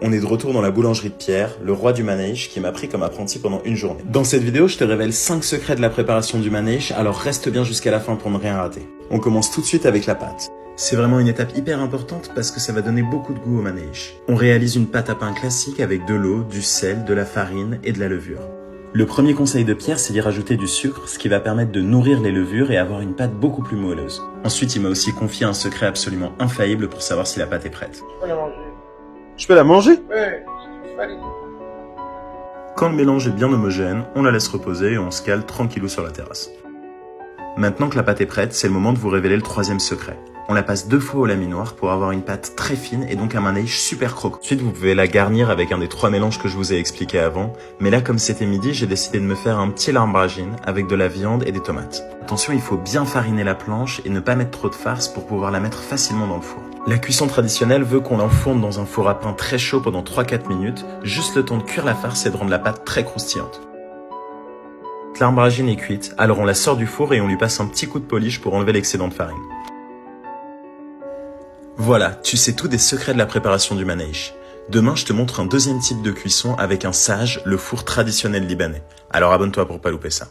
On est de retour dans la boulangerie de Pierre, le roi du manège, qui m'a pris comme apprenti pendant une journée. Dans cette vidéo, je te révèle 5 secrets de la préparation du manège, alors reste bien jusqu'à la fin pour ne rien rater. On commence tout de suite avec la pâte. C'est vraiment une étape hyper importante parce que ça va donner beaucoup de goût au manège. On réalise une pâte à pain classique avec de l'eau, du sel, de la farine et de la levure. Le premier conseil de Pierre, c'est d'y rajouter du sucre, ce qui va permettre de nourrir les levures et avoir une pâte beaucoup plus moelleuse. Ensuite, il m'a aussi confié un secret absolument infaillible pour savoir si la pâte est prête. Je peux la manger. Je peux la manger? Ouais, c'est farine. Quand le mélange est bien homogène, on la laisse reposer et on se cale tranquillou sur la terrasse. Maintenant que la pâte est prête, c'est le moment de vous révéler le troisième secret. On la passe 2 fois au laminoir pour avoir une pâte très fine et donc un manège super croquant. Ensuite, vous pouvez la garnir avec un des 3 mélanges que je vous ai expliqué avant. Mais là, comme c'était midi, j'ai décidé de me faire un petit larbragine avec de la viande et des tomates. Attention, il faut bien fariner la planche et ne pas mettre trop de farce pour pouvoir la mettre facilement dans le four. La cuisson traditionnelle veut qu'on l'enfourne dans un four à pain très chaud pendant 3-4 minutes, juste le temps de cuire la farce et de rendre la pâte très croustillante. L'arbragine est cuite, alors on la sort du four et on lui passe un petit coup de polish pour enlever l'excédent de farine. Voilà, tu sais tout des secrets de la préparation du manège. Demain, je te montre un deuxième type de cuisson avec un sage, le four traditionnel libanais. Alors abonne-toi pour pas louper ça.